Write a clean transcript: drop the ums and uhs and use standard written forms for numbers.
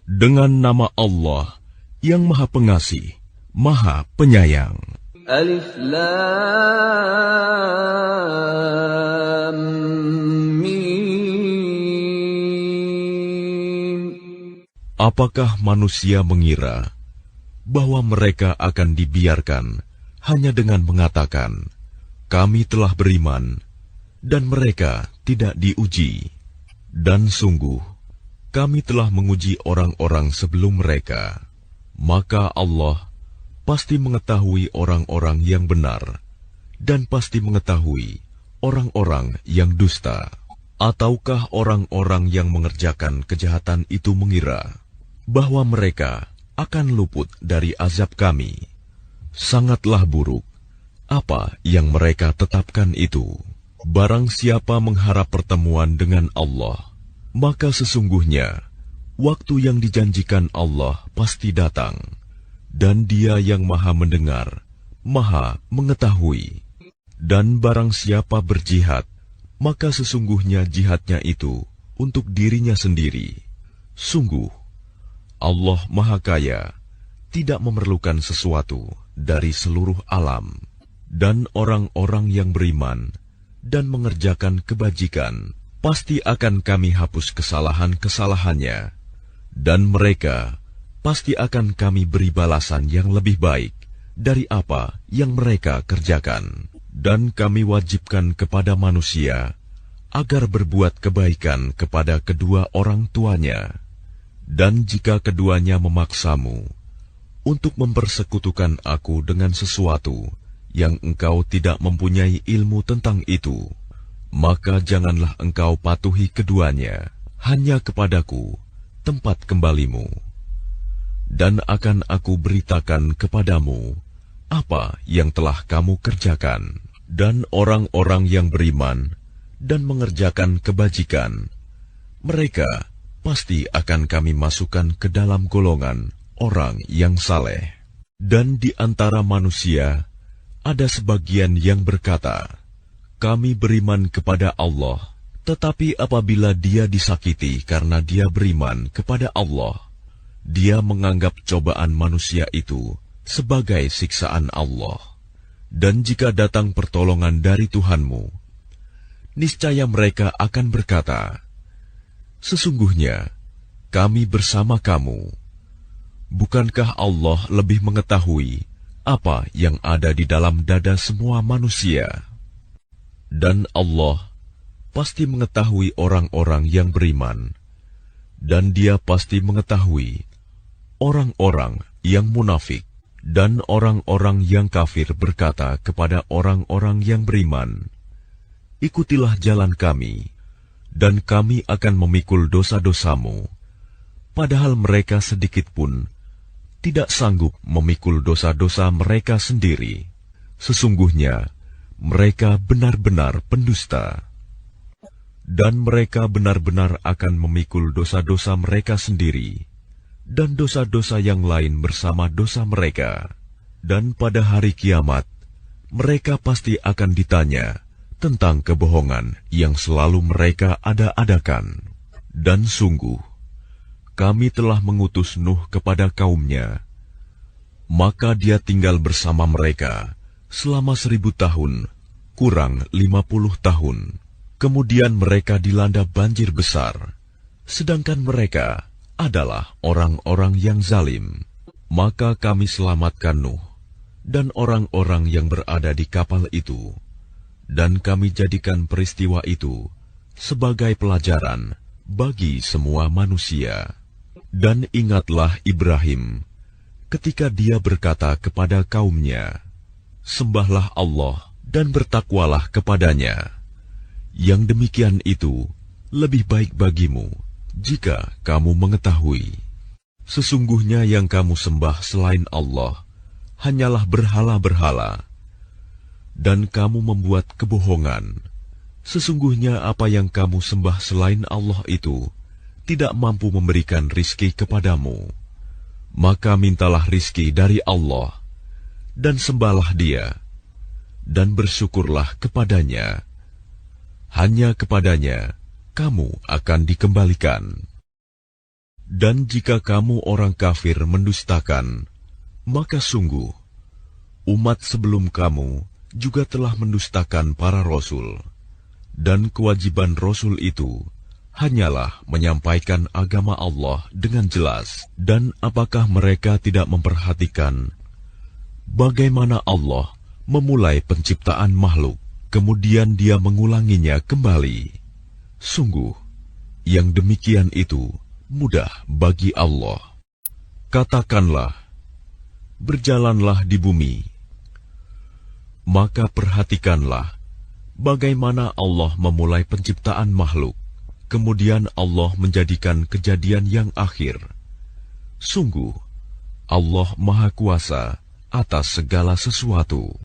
Dengan nama Allah yang Maha Pengasih, Maha Penyayang. Alif Lam Mim. Apakah manusia mengira bahwa mereka akan dibiarkan hanya dengan mengatakan, "Kami telah beriman," dan mereka tidak diuji? Dan sungguh, kami telah menguji orang-orang sebelum mereka. Maka Allah pasti mengetahui orang-orang yang benar, dan pasti mengetahui orang-orang yang dusta. Ataukah orang-orang yang mengerjakan kejahatan itu mengira bahwa mereka akan luput dari azab kami? Sangatlah buruk apa yang mereka tetapkan itu. Barang siapa mengharap pertemuan dengan Allah, maka sesungguhnya waktu yang dijanjikan Allah pasti datang, dan Dia yang Maha Mendengar, Maha Mengetahui. Dan barang siapa berjihad, maka sesungguhnya jihadnya itu untuk dirinya sendiri. Sungguh, Allah Maha Kaya, tidak memerlukan sesuatu dari seluruh alam. Dan orang-orang yang beriman dan mengerjakan kebajikan, pasti akan kami hapus kesalahan-kesalahannya, dan mereka pasti akan kami beri balasan yang lebih baik dari apa yang mereka kerjakan. Dan kami wajibkan kepada manusia agar berbuat kebaikan kepada kedua orang tuanya. Dan jika keduanya memaksamu untuk mempersekutukan aku dengan sesuatu yang engkau tidak mempunyai ilmu tentang itu, maka janganlah engkau patuhi keduanya. Hanya kepadaku tempat kembalimu, dan akan aku beritakan kepadamu apa yang telah kamu kerjakan. Dan orang-orang yang beriman dan mengerjakan kebajikan, mereka pasti akan kami masukkan ke dalam golongan orang yang saleh. Dan di antara manusia ada sebagian yang berkata, "Kami beriman kepada Allah," tetapi apabila dia disakiti karena dia beriman kepada Allah, dia menganggap cobaan manusia itu sebagai siksaan Allah. Dan jika datang pertolongan dari Tuhanmu, niscaya mereka akan berkata, "Sesungguhnya kami bersama kamu." Bukankah Allah lebih mengetahui apa yang ada di dalam dada semua manusia? Dan Allah pasti mengetahui orang-orang yang beriman, dan Dia pasti mengetahui orang-orang yang munafik. Dan orang-orang yang kafir berkata kepada orang-orang yang beriman, "Ikutilah jalan kami, dan kami akan memikul dosa-dosamu." Padahal mereka sedikit pun tidak sanggup memikul dosa-dosa mereka sendiri. Sesungguhnya mereka benar-benar pendusta, dan mereka benar-benar akan memikul dosa-dosa mereka sendiri dan dosa-dosa yang lain bersama dosa mereka. Dan pada hari kiamat, mereka pasti akan ditanya tentang kebohongan yang selalu mereka ada-adakan. Dan sungguh, kami telah mengutus Nuh kepada kaumnya, maka dia tinggal bersama mereka selama 1000 tahun, kurang 50 tahun. Kemudian mereka dilanda banjir besar, sedangkan mereka adalah orang-orang yang zalim. Maka kami selamatkan Nuh dan orang-orang yang berada di kapal itu, dan kami jadikan peristiwa itu sebagai pelajaran bagi semua manusia. Dan ingatlah Ibrahim ketika dia berkata kepada kaumnya, "Sembahlah Allah dan bertakwalah kepadanya. Yang demikian itu lebih baik bagimu jika kamu mengetahui. Sesungguhnya yang kamu sembah selain Allah hanyalah berhala-berhala, dan kamu membuat kebohongan. Sesungguhnya apa yang kamu sembah selain Allah itu tidak mampu memberikan rizki kepadamu. Maka mintalah rizki dari Allah, dan sembahlah Dia, dan bersyukurlah kepadanya. Hanya kepadanya kamu akan dikembalikan." Dan jika kamu orang kafir mendustakan, maka sungguh, umat sebelum kamu juga telah mendustakan para rasul. Dan kewajiban rasul itu hanyalah menyampaikan agama Allah dengan jelas. Dan apakah mereka tidak memperhatikan bagaimana Allah memulai penciptaan makhluk, kemudian Dia mengulanginya kembali? Sungguh, yang demikian itu mudah bagi Allah. Katakanlah, berjalanlah di bumi, maka perhatikanlah bagaimana Allah memulai penciptaan makhluk, kemudian Allah menjadikan kejadian yang akhir. Sungguh, Allah Maha Kuasa atas segala sesuatu.